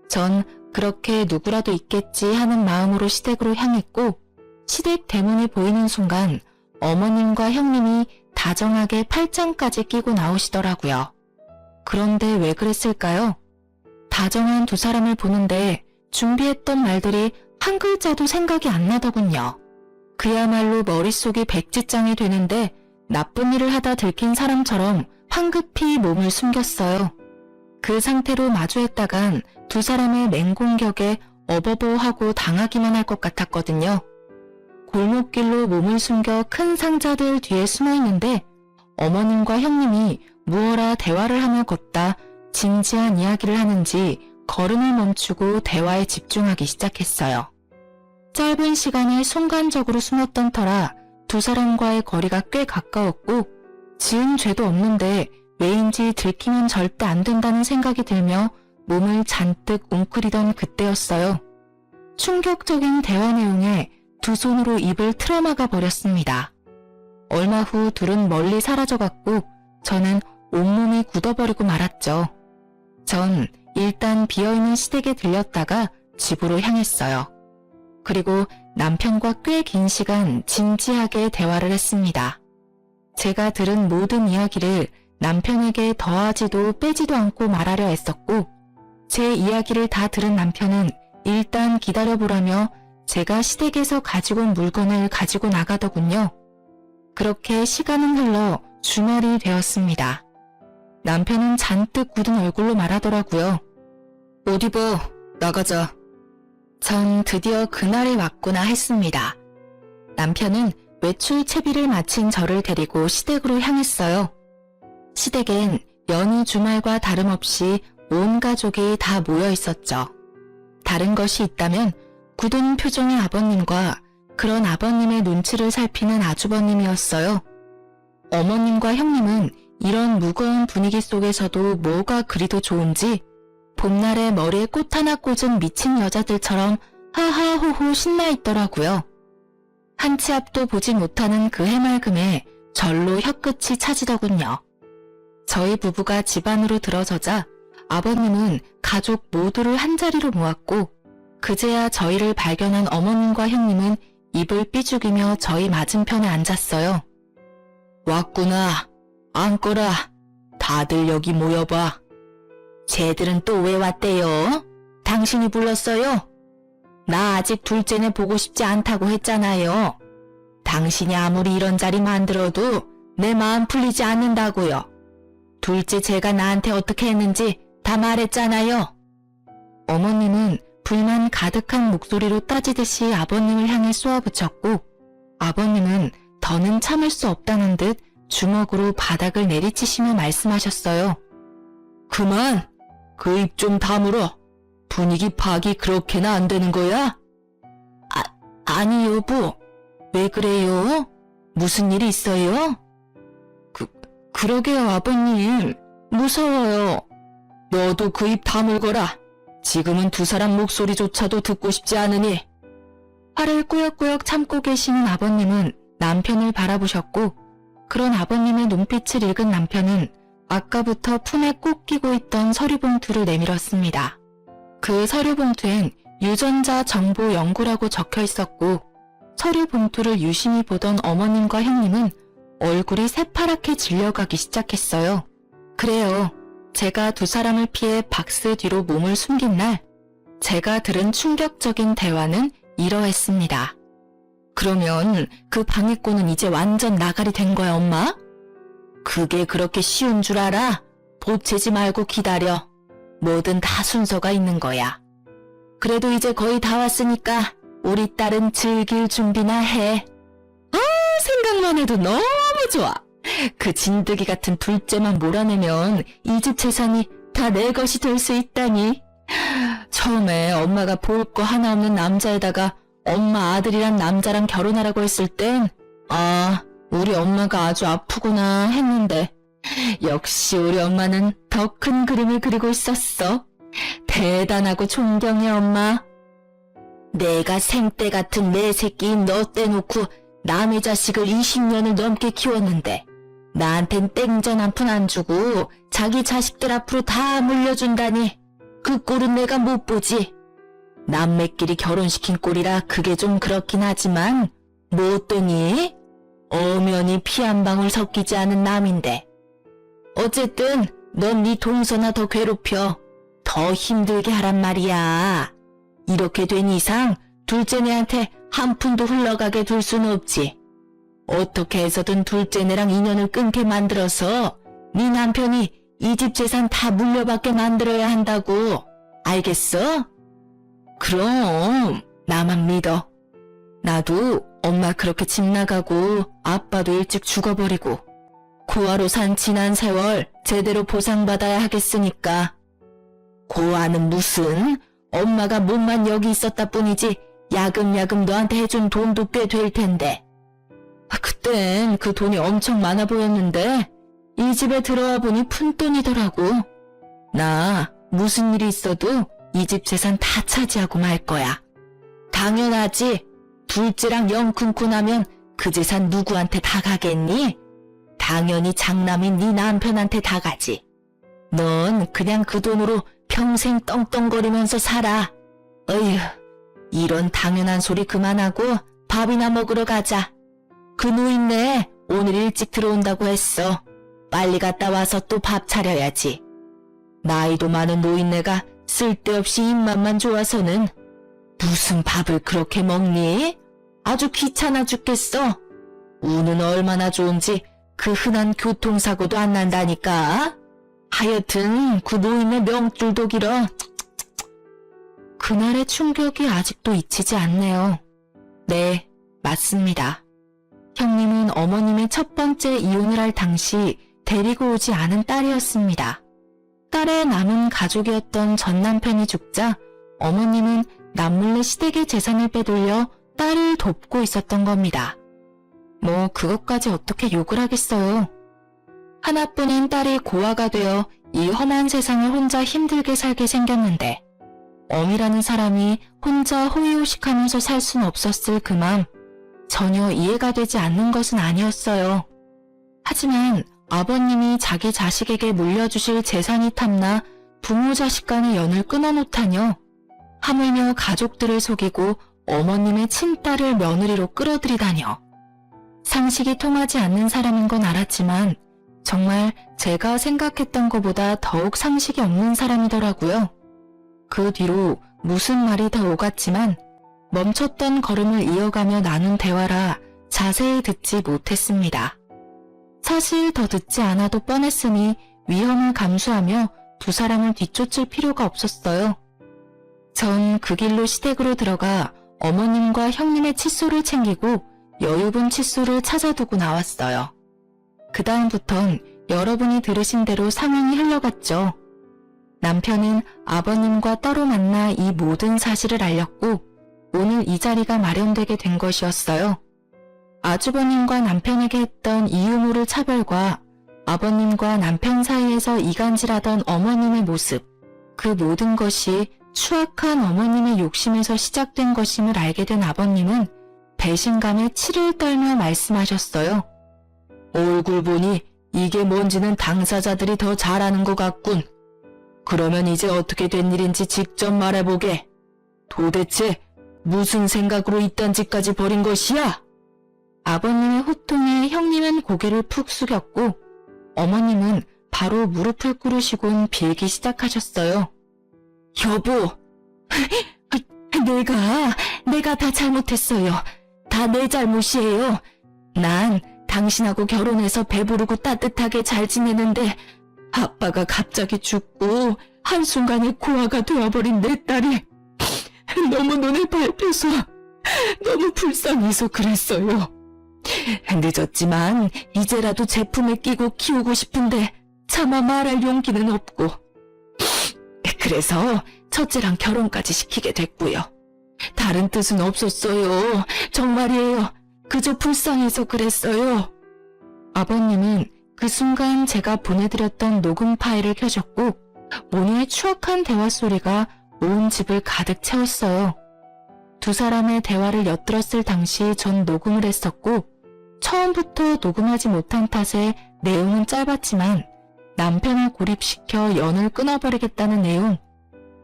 전 그렇게 누구라도 있겠지 하는 마음으로 시댁으로 향했고, 시댁 대문이 보이는 순간 어머님과 형님이 다정하게 팔짱까지 끼고 나오시더라고요. 그런데 왜 그랬을까요? 다정한 두 사람을 보는데 준비했던 말들이 한 글자도 생각이 안 나더군요. 그야말로 머릿속이 백지장이 되는데 나쁜 일을 하다 들킨 사람처럼 황급히 몸을 숨겼어요. 그 상태로 마주했다간 두 사람의 맹공격에 어버버하고 당하기만 할 것 같았거든요. 골목길로 몸을 숨겨 큰 상자들 뒤에 숨어 있는데 어머님과 형님이 무어라 대화를 하며 걷다 진지한 이야기를 하는지 걸음을 멈추고 대화에 집중하기 시작했어요. 짧은 시간에 순간적으로 숨었던 터라 두 사람과의 거리가 꽤 가까웠고, 지은 죄도 없는데 왜인지 들키면 절대 안 된다는 생각이 들며 몸을 잔뜩 웅크리던 그때였어요. 충격적인 대화 내용에 두 손으로 입을 틀어막아 버렸습니다. 얼마 후 둘은 멀리 사라져갔고 저는 온몸이 굳어버리고 말았죠. 전 일단 비어있는 시댁에 들렸다가 집으로 향했어요. 그리고 남편과 꽤 긴 시간 진지하게 대화를 했습니다. 제가 들은 모든 이야기를 남편에게 더하지도 빼지도 않고 말하려 애썼고, 제 이야기를 다 들은 남편은 일단 기다려보라며 제가 시댁에서 가지고 온 물건을 가지고 나가더군요. 그렇게 시간은 흘러 주말이 되었습니다. 남편은 잔뜩 굳은 얼굴로 말하더라고요. 옷 입어, 나가자. 전 드디어 그날이 왔구나 했습니다. 남편은 외출 채비를 마친 저를 데리고 시댁으로 향했어요. 시댁엔 연휴 주말과 다름없이 온 가족이 다 모여 있었죠. 다른 것이 있다면 굳은 표정의 아버님과 그런 아버님의 눈치를 살피는 아주버님이었어요. 어머님과 형님은 이런 무거운 분위기 속에서도 뭐가 그리도 좋은지 봄날에 머리에 꽃 하나 꽂은 미친 여자들처럼 하하호호 신나 있더라고요. 한 치 앞도 보지 못하는 그 해맑음에 절로 혀끝이 차지더군요. 저희 부부가 집 안으로 들어서자 아버님은 가족 모두를 한자리로 모았고, 그제야 저희를 발견한 어머님과 형님은 입을 삐죽이며 저희 맞은편에 앉았어요. 왔구나. 앉거라. 다들 여기 모여봐. 쟤들은 또 왜 왔대요? 당신이 불렀어요? 나 아직 둘째네 보고 싶지 않다고 했잖아요. 당신이 아무리 이런 자리 만들어도 내 마음 풀리지 않는다고요. 둘째 제가 나한테 어떻게 했는지 다 말했잖아요. 어머님은 불만 가득한 목소리로 따지듯이 아버님을 향해 쏘아붙였고, 아버님은 더는 참을 수 없다는 듯 주먹으로 바닥을 내리치시며 말씀하셨어요. 그만! 그 입 좀 다물어. 분위기 파악이 그렇게나 안 되는 거야? 아니 여보, 왜 그래요? 무슨 일이 있어요? 그러게요 아버님, 무서워요. 너도 그 입 다물거라. 지금은 두 사람 목소리조차도 듣고 싶지 않으니. 화를 꾸역꾸역 참고 계시는 아버님은 남편을 바라보셨고, 그런 아버님의 눈빛을 읽은 남편은 아까부터 품에 꼭 끼고 있던 서류 봉투를 내밀었습니다. 그 서류 봉투엔 유전자 정보 연구라고 적혀 있었고, 서류 봉투를 유심히 보던 어머님과 형님은 얼굴이 새파랗게 질려가기 시작했어요. 그래요. 제가 두 사람을 피해 박스 뒤로 몸을 숨긴 날, 제가 들은 충격적인 대화는 이러했습니다. 그러면 그 방해꾼은 이제 완전 나가리 된 거야, 엄마? 그게 그렇게 쉬운 줄 알아? 보채지 말고 기다려. 뭐든 다 순서가 있는 거야. 그래도 이제 거의 다 왔으니까 우리 딸은 즐길 준비나 해. 생각만 해도 너무 좋아. 그 진드기 같은 둘째만 몰아내면 이 집 재산이 다 내 것이 될 수 있다니. 처음에 엄마가 볼 거 하나 없는 남자에다가 엄마 아들이란 남자랑 결혼하라고 했을 땐, 아, 우리 엄마가 아주 아프구나 했는데, 역시 우리 엄마는 더 큰 그림을 그리고 있었어. 대단하고 존경해, 엄마. 내가 생떼 같은 내 새끼인 너 떼놓고 남의 자식을 20년을 넘게 키웠는데 나한텐 땡전 한 푼 안 주고 자기 자식들 앞으로 다 물려준다니 그 꼴은 내가 못 보지. 남매끼리 결혼시킨 꼴이라 그게 좀 그렇긴 하지만 뭐 어떠니? 엄연히 피 한 방울 섞이지 않은 남인데. 어쨌든 넌 네 동서나 더 괴롭혀. 더 힘들게 하란 말이야. 이렇게 된 이상 둘째네한테 한 푼도 흘러가게 둘 수는 없지. 어떻게 해서든 둘째네랑 인연을 끊게 만들어서 네 남편이 이 집 재산 다 물려받게 만들어야 한다고. 알겠어? 그럼 나만 믿어. 나도 엄마 그렇게 집 나가고 아빠도 일찍 죽어버리고 고아로 산 지난 세월 제대로 보상받아야 하겠으니까. 고아는 무슨? 엄마가 몸만 여기 있었다 뿐이지 야금야금 너한테 해준 돈도 꽤 될 텐데. 그땐 그 돈이 엄청 많아 보였는데 이 집에 들어와 보니 푼돈이더라고. 나 무슨 일이 있어도 이 집 재산 다 차지하고 말 거야. 당연하지. 둘째랑 영 끊고 나면 그 재산 누구한테 다 가겠니? 당연히 장남인 네 남편한테 다 가지. 넌 그냥 그 돈으로 평생 떵떵거리면서 살아. 어휴, 이런 당연한 소리 그만하고 밥이나 먹으러 가자. 그 노인네 오늘 일찍 들어온다고 했어. 빨리 갔다 와서 또 밥 차려야지. 나이도 많은 노인네가 쓸데없이 입맛만 좋아서는 무슨 밥을 그렇게 먹니? 아주 귀찮아 죽겠어. 운은 얼마나 좋은지 그 흔한 교통사고도 안 난다니까. 하여튼 그 노인네 명줄도 길어. 그날의 충격이 아직도 잊히지 않네요. 네, 맞습니다. 형님은 어머님이 첫 번째 이혼을 할 당시 데리고 오지 않은 딸이었습니다. 딸의 남은 가족이었던 전 남편이 죽자 어머님은 남몰래 시댁의 재산을 빼돌려 딸을 돕고 있었던 겁니다. 뭐 그것까지 어떻게 욕을 하겠어요. 하나뿐인 딸이 고아가 되어 이 험한 세상을 혼자 힘들게 살게 생겼는데 엄이라는 사람이 혼자 호의호식하면서 살 순 없었을 그 마음 전혀 이해가 되지 않는 것은 아니었어요. 하지만 아버님이 자기 자식에게 물려주실 재산이 탐나 부모 자식 간의 연을 끊어놓다뇨. 하물며 가족들을 속이고 어머님의 친딸을 며느리로 끌어들이다뇨. 상식이 통하지 않는 사람인 건 알았지만 정말 제가 생각했던 것보다 더욱 상식이 없는 사람이더라고요. 그 뒤로 무슨 말이 더 오갔지만 멈췄던 걸음을 이어가며 나눈 대화라 자세히 듣지 못했습니다. 사실 더 듣지 않아도 뻔했으니 위험을 감수하며 두 사람을 뒤쫓을 필요가 없었어요. 전 그 길로 시댁으로 들어가 어머님과 형님의 칫솔을 챙기고 여유분 칫솔을 찾아두고 나왔어요. 그 다음부턴 여러분이 들으신 대로 상황이 흘러갔죠. 남편은 아버님과 따로 만나 이 모든 사실을 알렸고 오늘 이 자리가 마련되게 된 것이었어요. 아주버님과 남편에게 했던 이유 모를 차별과 아버님과 남편 사이에서 이간질하던 어머님의 모습, 그 모든 것이 추악한 어머님의 욕심에서 시작된 것임을 알게 된 아버님은 배신감에 치를 떨며 말씀하셨어요. 얼굴 보니 이게 뭔지는 당사자들이 더 잘 아는 것 같군. 그러면 이제 어떻게 된 일인지 직접 말해보게. 도대체 무슨 생각으로 이딴 짓까지 벌인 것이야? 아버님의 호통에 형님은 고개를 푹 숙였고 어머님은 바로 무릎을 꿇으시곤 빌기 시작하셨어요. 여보, 내가 다 잘못했어요. 다 내 잘못이에요. 난 당신하고 결혼해서 배부르고 따뜻하게 잘 지내는데 아빠가 갑자기 죽고 한순간에 고아가 되어버린 내 딸이 너무 눈에 밟혀서 너무 불쌍해서 그랬어요. 늦었지만 이제라도 제품에 끼고 키우고 싶은데 차마 말할 용기는 없고 그래서 첫째랑 결혼까지 시키게 됐고요. 다른 뜻은 없었어요. 정말이에요. 그저 불쌍해서 그랬어요. 아버님은 그 순간 제가 보내드렸던 녹음 파일을 켜셨고 모니의 추억한 대화 소리가 온 집을 가득 채웠어요. 두 사람의 대화를 엿들었을 당시 전 녹음을 했었고 처음부터 녹음하지 못한 탓에 내용은 짧았지만 남편을 고립시켜 연을 끊어버리겠다는 내용,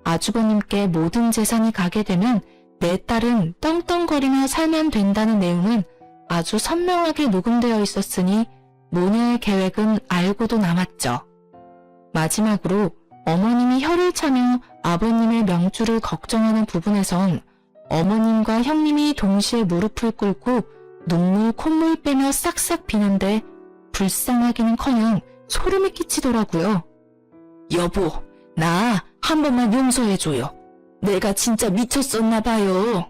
아주버님께 모든 재산이 가게 되면 내 딸은 떵떵거리며 살면 된다는 내용은 아주 선명하게 녹음되어 있었으니 모녀의 계획은 알고도 남았죠. 마지막으로 어머님이 혀를 차며 아버님의 명주를 걱정하는 부분에선 어머님과 형님이 동시에 무릎을 꿇고 눈물 콧물 빼며 싹싹 비는데 불쌍하기는커녕 소름이 끼치더라고요. 여보, 나 한 번만 용서해줘요. 내가 진짜 미쳤었나 봐요.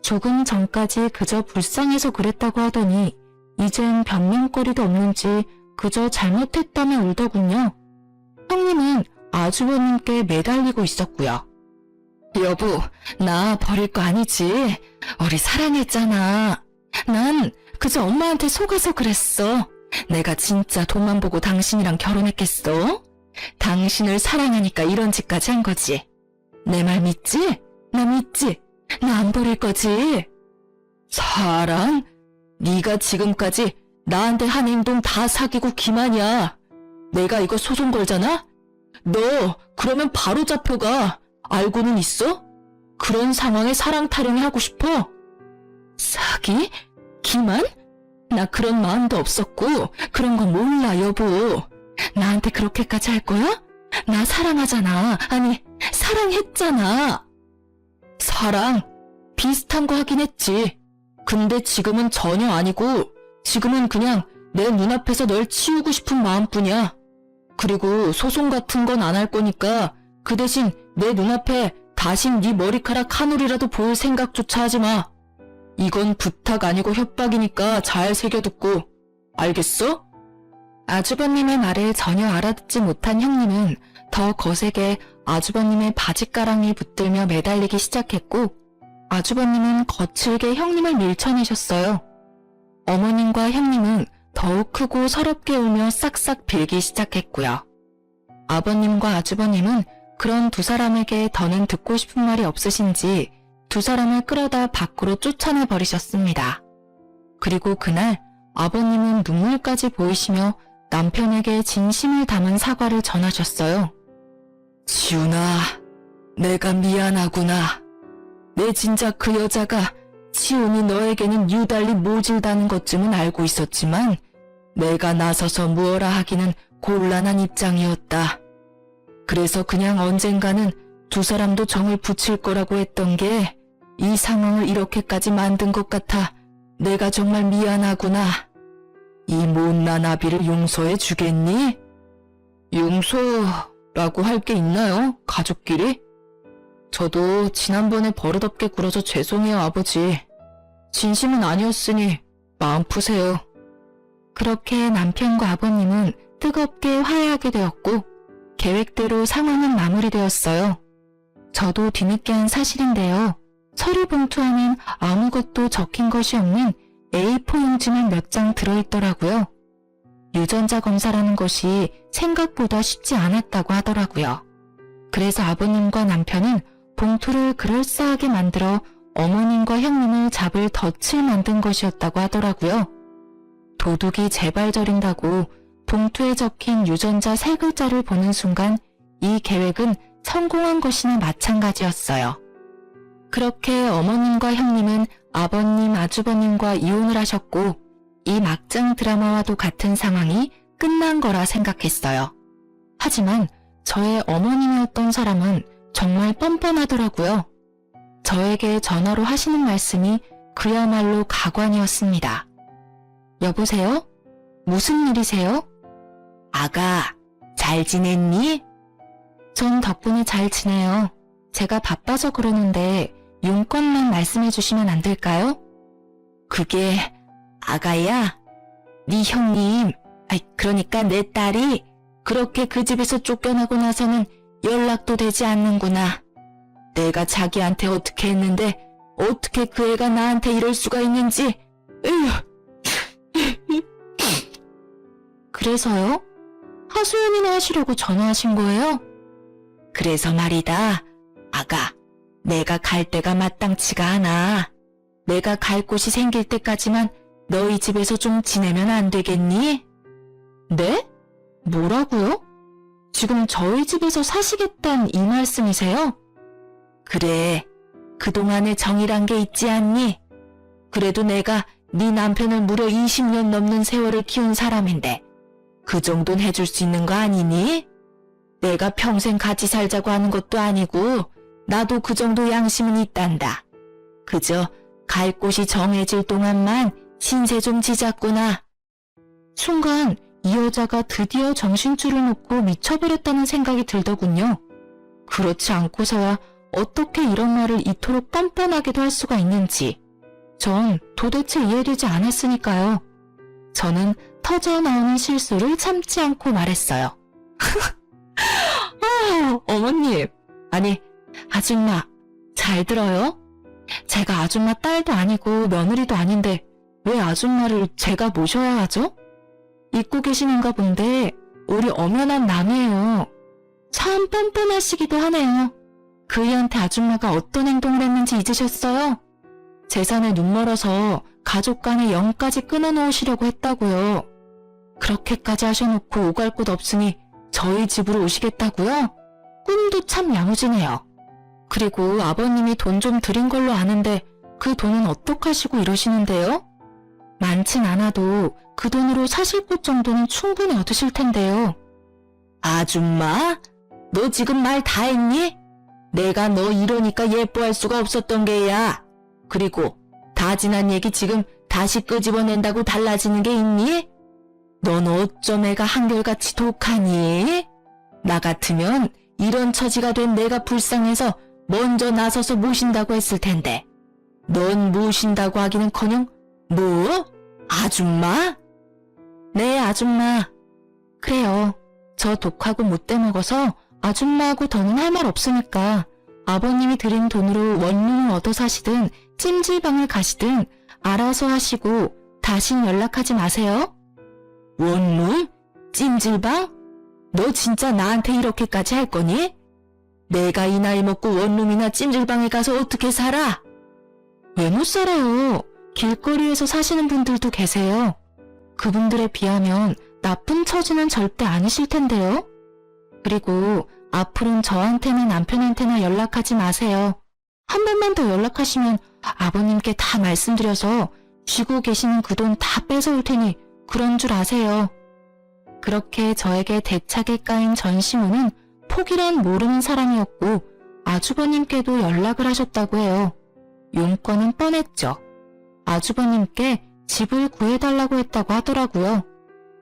조금 전까지 그저 불쌍해서 그랬다고 하더니 이젠 변명거리도 없는지 그저 잘못했다며 울더군요. 형님은 아주버님께 매달리고 있었고요. 여보, 나 버릴 거 아니지? 우리 사랑했잖아. 난 그저 엄마한테 속아서 그랬어. 내가 진짜 돈만 보고 당신이랑 결혼했겠어? 당신을 사랑하니까 이런 짓까지 한 거지. 내 말 믿지? 나 믿지? 나 안 버릴 거지? 사랑? 네가 지금까지 나한테 한 행동 다 사귀고 기만이야. 내가 이거 소송 걸잖아? 너 그러면 바로 잡혀가. 알고는 있어? 그런 상황에 사랑 타령이 하고 싶어? 사기? 기만? 나 그런 마음도 없었고 그런 거 몰라 여보. 나한테 그렇게까지 할 거야? 나 사랑하잖아. 아니 사랑했잖아. 사랑? 비슷한 거 하긴 했지. 근데 지금은 전혀 아니고 지금은 그냥 내 눈앞에서 널 치우고 싶은 마음뿐이야. 그리고 소송 같은 건 안 할 거니까 그 대신 내 눈앞에 다신 네 머리카락 한 올이라도 보일 생각조차 하지 마. 이건 부탁 아니고 협박이니까 잘 새겨듣고. 알겠어? 아주버님의 말을 전혀 알아듣지 못한 형님은 더 거세게 아주버님의 바지가랑이 붙들며 매달리기 시작했고 아주버님은 거칠게 형님을 밀쳐내셨어요. 어머님과 형님은 더욱 크고 서럽게 울며 싹싹 빌기 시작했고요. 아버님과 아주버님은 그런 두 사람에게 더는 듣고 싶은 말이 없으신지 두 사람을 끌어다 밖으로 쫓아내 버리셨습니다. 그리고 그날 아버님은 눈물까지 보이시며 남편에게 진심을 담은 사과를 전하셨어요. 지훈아, 내가 미안하구나. 내 진짜 그 여자가 지훈이 너에게는 유달리 모질다는 것쯤은 알고 있었지만 내가 나서서 무엇라 하기는 곤란한 입장이었다. 그래서 그냥 언젠가는 두 사람도 정을 붙일 거라고 했던 게 이 상황을 이렇게까지 만든 것 같아 내가 정말 미안하구나. 이 못난 아비를 용서해 주겠니? 용서라고 할 게 있나요? 가족끼리? 저도 지난번에 버릇없게 굴어서 죄송해요, 아버지. 진심은 아니었으니 마음 푸세요. 그렇게 남편과 아버님은 뜨겁게 화해하게 되었고 계획대로 상황은 마무리되었어요. 저도 뒤늦게 한 사실인데요. 서류 봉투 안엔 아무것도 적힌 것이 없는 A4 용지만 몇 장 들어있더라고요. 유전자 검사라는 것이 생각보다 쉽지 않았다고 하더라고요. 그래서 아버님과 남편은 봉투를 그럴싸하게 만들어 어머님과 형님을 잡을 덫을 만든 것이었다고 하더라고요. 도둑이 제발 저린다고 봉투에 적힌 유전자 3글자를 보는 순간 이 계획은 성공한 것이나 마찬가지였어요. 그렇게 어머님과 형님은 아버님, 아주버님과 이혼을 하셨고 이 막장 드라마와도 같은 상황이 끝난 거라 생각했어요. 하지만 저의 어머님이었던 사람은 정말 뻔뻔하더라고요. 저에게 전화로 하시는 말씀이 그야말로 가관이었습니다. 여보세요? 무슨 일이세요? 아가, 잘 지냈니? 전 덕분에 잘 지내요. 제가 바빠서 그러는데 용건만 말씀해 주시면 안 될까요? 그게 아가야, 네 형님, 그러니까 내 딸이 그렇게 그 집에서 쫓겨나고 나서는 연락도 되지 않는구나. 내가 자기한테 어떻게 했는데 어떻게 그 애가 나한테 이럴 수가 있는지. 그래서요? 하소연이나 하시려고 전화하신 거예요? 그래서 말이다. 아가, 내가 갈 데가 마땅치가 않아. 내가 갈 곳이 생길 때까지만 너희 집에서 좀 지내면 안 되겠니? 네? 뭐라고요? 지금 저희 집에서 사시겠다는 이 말씀이세요? 그래, 그동안의 정이란 게 있지 않니? 그래도 내가 네 남편을 무려 20년 넘는 세월을 키운 사람인데 그 정도는 해줄 수 있는 거 아니니? 내가 평생 같이 살자고 하는 것도 아니고 나도 그 정도 양심은 있단다. 그저 갈 곳이 정해질 동안만 신세 좀 지자꾸나. 순간 이 여자가 드디어 정신줄을 놓고 미쳐버렸다는 생각이 들더군요. 그렇지 않고서야 어떻게 이런 말을 이토록 뻔뻔하게도 할 수가 있는지 전 도대체 이해되지 않았으니까요. 저는 터져나오는 실수를 참지 않고 말했어요. 어머님, 아니 아줌마 잘 들어요? 제가 아줌마 딸도 아니고 며느리도 아닌데 왜 아줌마를 제가 모셔야 하죠? 잊고 계시는가 본데 우리 엄연한 남이에요. 참 뻔뻔하시기도 하네요. 그이한테 아줌마가 어떤 행동을 했는지 잊으셨어요? 재산에 눈멀어서 가족 간의 영까지 끊어놓으시려고 했다고요. 그렇게까지 하셔놓고 오갈 곳 없으니 저희 집으로 오시겠다고요? 꿈도 참 야무지네요. 그리고 아버님이 돈 좀 드린 걸로 아는데 그 돈은 어떡하시고 이러시는데요? 많진 않아도 그 돈으로 사실 곳 정도는 충분히 얻으실 텐데요. 아줌마, 너 지금 말 다 했니? 내가 너 이러니까 예뻐할 수가 없었던 게야. 그리고 다 지난 얘기 지금 다시 끄집어낸다고 달라지는 게 있니? 넌 어쩜 애가 한결같이 독하니? 나 같으면 이런 처지가 된 내가 불쌍해서 먼저 나서서 모신다고 했을 텐데 넌 모신다고 하기는커녕 뭐? 아줌마? 네, 아줌마. 그래요. 저 독하고 못돼 먹어서 아줌마하고 더는 할 말 없으니까 아버님이 드린 돈으로 원룸을 얻어 사시든 찜질방을 가시든 알아서 하시고 다신 연락하지 마세요. 원룸? 찜질방? 너 진짜 나한테 이렇게까지 할 거니? 내가 이 나이 먹고 원룸이나 찜질방에 가서 어떻게 살아? 왜 못 살아요? 길거리에서 사시는 분들도 계세요. 그분들에 비하면 나쁜 처지는 절대 아니실 텐데요. 그리고 앞으로는 저한테나 남편한테나 연락하지 마세요. 한 번만 더 연락하시면 아버님께 다 말씀드려서 쥐고 계시는 그 돈 다 뺏어올 테니 그런 줄 아세요. 그렇게 저에게 대차게 까인 전시모는 폭이란 모르는 사람이었고 아주버님께도 연락을 하셨다고 해요. 용건은 뻔했죠. 아주버님께 집을 구해달라고 했다고 하더라고요.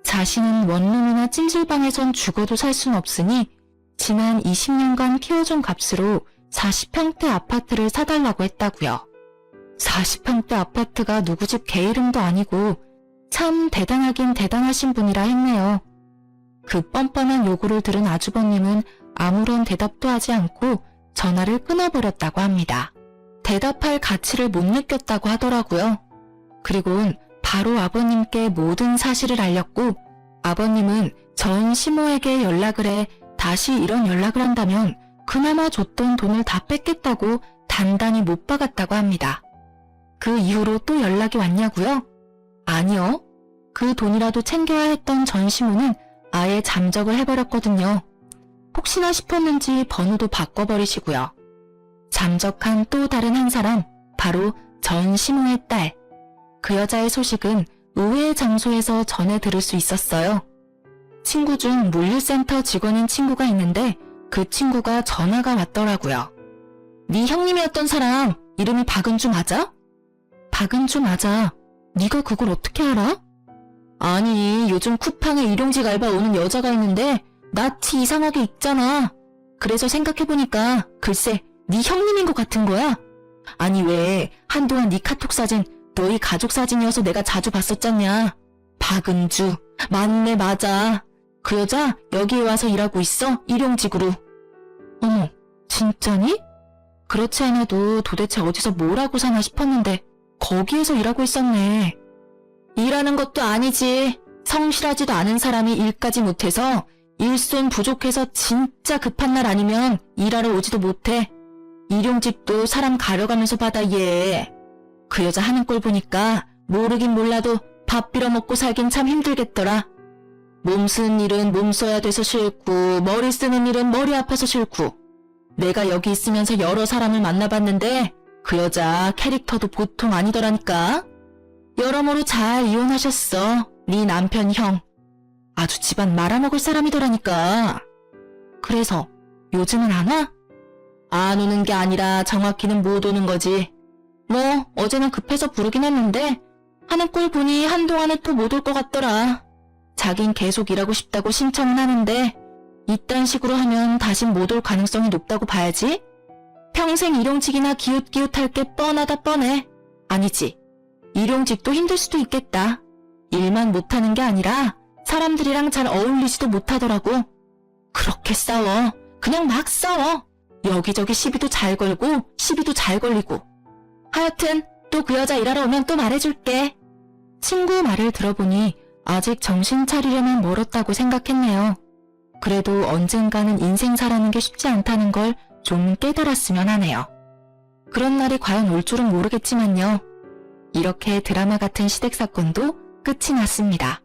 자신은 원룸이나 찜질방에선 죽어도 살 순 없으니 지난 20년간 키워준 값으로 40평대 아파트를 사달라고 했다고요. 40평대 아파트가 누구 집 개 이름도 아니고 참 대단하긴 대단하신 분이라 했네요. 그 뻔뻔한 요구를 들은 아주버님은 아무런 대답도 하지 않고 전화를 끊어버렸다고 합니다. 대답할 가치를 못 느꼈다고 하더라고요. 그리고는 바로 아버님께 모든 사실을 알렸고 아버님은 전 시모에게 연락을 해 다시 이런 연락을 한다면 그나마 줬던 돈을 다 뺏겠다고 단단히 못 박았다고 합니다. 그 이후로 또 연락이 왔냐고요? 아니요. 그 돈이라도 챙겨야 했던 전 시모는 아예 잠적을 해버렸거든요. 혹시나 싶었는지 번호도 바꿔버리시고요. 잠적한 또 다른 한 사람, 바로 전 시모의 딸. 그 여자의 소식은 의외의 장소에서 전해 들을 수 있었어요. 친구 중 물류센터 직원인 친구가 있는데 그 친구가 전화가 왔더라고요. 네 형님이었던 사람 이름이 박은주 맞아? 박은주 맞아. 네가 그걸 어떻게 알아? 아니 요즘 쿠팡에 일용직 알바 오는 여자가 있는데 낯이 이상하게 익잖아. 그래서 생각해보니까 글쎄 네 형님인 것 같은 거야. 아니 왜 한동안 네 카톡 사진 너희 가족 사진이어서 내가 자주 봤었잖냐. 박은주 맞네 맞아. 그 여자 여기에 와서 일하고 있어 일용직으로. 어머 진짜니? 그렇지 않아도 도대체 어디서 뭘 하고 사나 싶었는데 거기에서 일하고 있었네. 일하는 것도 아니지. 성실하지도 않은 사람이 일까지 못해서 일손 부족해서 진짜 급한 날 아니면 일하러 오지도 못해. 일용직도 사람 가려가면서 받아 얘. 그 여자 하는 꼴 보니까 모르긴 몰라도 밥 빌어먹고 살긴 참 힘들겠더라. 몸 쓰는 일은 몸 써야 돼서 싫고 머리 쓰는 일은 머리 아파서 싫고 내가 여기 있으면서 여러 사람을 만나봤는데 그 여자 캐릭터도 보통 아니더라니까. 여러모로 잘 이혼하셨어. 네 남편 형. 아주 집안 말아먹을 사람이더라니까. 그래서 요즘은 안 와? 안 오는 게 아니라 정확히는 못 오는 거지. 뭐 어제는 급해서 부르긴 했는데 하는 꼴 보니 한동안은 또 못 올 것 같더라. 자긴 계속 일하고 싶다고 신청은 하는데 이딴 식으로 하면 다신 못 올 가능성이 높다고 봐야지. 평생 일용직이나 기웃기웃할 게 뻔하다 뻔해. 아니지. 일용직도 힘들 수도 있겠다. 일만 못하는 게 아니라 사람들이랑 잘 어울리지도 못하더라고. 그렇게 싸워. 그냥 막 싸워. 여기저기 시비도 잘 걸고 시비도 잘 걸리고. 하여튼 또 그 여자 일하러 오면 또 말해줄게. 친구 말을 들어보니 아직 정신 차리려면 멀었다고 생각했네요. 그래도 언젠가는 인생 살아는 게 쉽지 않다는 걸 좀 깨달았으면 하네요. 그런 날이 과연 올 줄은 모르겠지만요. 이렇게 드라마 같은 시댁 사건도 끝이 났습니다.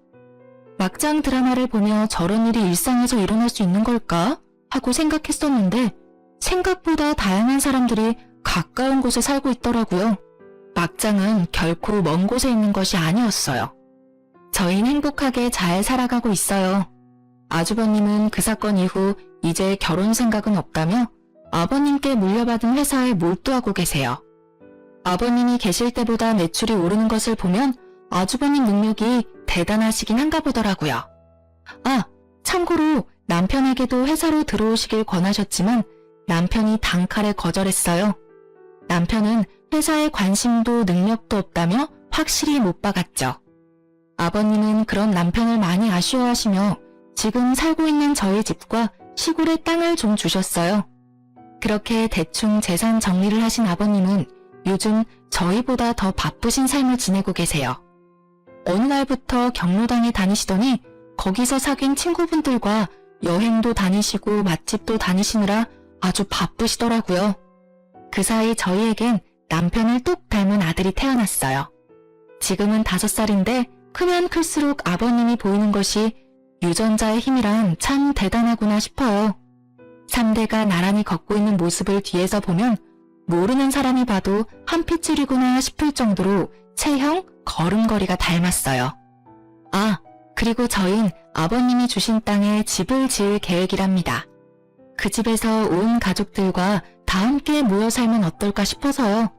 막장 드라마를 보며 저런 일이 일상에서 일어날 수 있는 걸까 하고 생각했었는데 생각보다 다양한 사람들이 가까운 곳에 살고 있더라고요. 막장은 결코 먼 곳에 있는 것이 아니었어요. 저희는 행복하게 잘 살아가고 있어요. 아주버님은 그 사건 이후 이제 결혼 생각은 없다며 아버님께 물려받은 회사에 몰두하고 계세요. 아버님이 계실 때보다 매출이 오르는 것을 보면 아주버님 능력이 대단하시긴 한가 보더라고요. 아, 참고로 남편에게도 회사로 들어오시길 권하셨지만 남편이 단칼에 거절했어요. 남편은 회사에 관심도 능력도 없다며 확실히 못 박았죠. 아버님은 그런 남편을 많이 아쉬워하시며 지금 살고 있는 저희 집과 시골의 땅을 좀 주셨어요. 그렇게 대충 재산 정리를 하신 아버님은 요즘 저희보다 더 바쁘신 삶을 지내고 계세요. 어느 날부터 경로당에 다니시더니 거기서 사귄 친구분들과 여행도 다니시고 맛집도 다니시느라 아주 바쁘시더라고요. 그 사이 저희에겐 남편을 뚝 닮은 아들이 태어났어요. 지금은 5살인데 크면 클수록 아버님이 보이는 것이 유전자의 힘이란 참 대단하구나 싶어요. 3대가 나란히 걷고 있는 모습을 뒤에서 보면 모르는 사람이 봐도 한 핏줄이구나 싶을 정도로 체형, 걸음걸이가 닮았어요. 아, 그리고 저흰 아버님이 주신 땅에 집을 지을 계획이랍니다. 그 집에서 온 가족들과 다 함께 모여 살면 어떨까 싶어서요.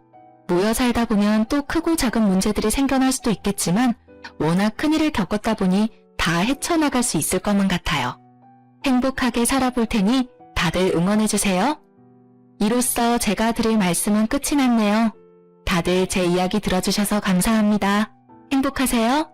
모여 살다 보면 또 크고 작은 문제들이 생겨날 수도 있겠지만 워낙 큰일을 겪었다 보니 다 헤쳐나갈 수 있을 것만 같아요. 행복하게 살아볼 테니 다들 응원해주세요. 이로써 제가 드릴 말씀은 끝이 났네요. 다들 제 이야기 들어주셔서 감사합니다. 행복하세요.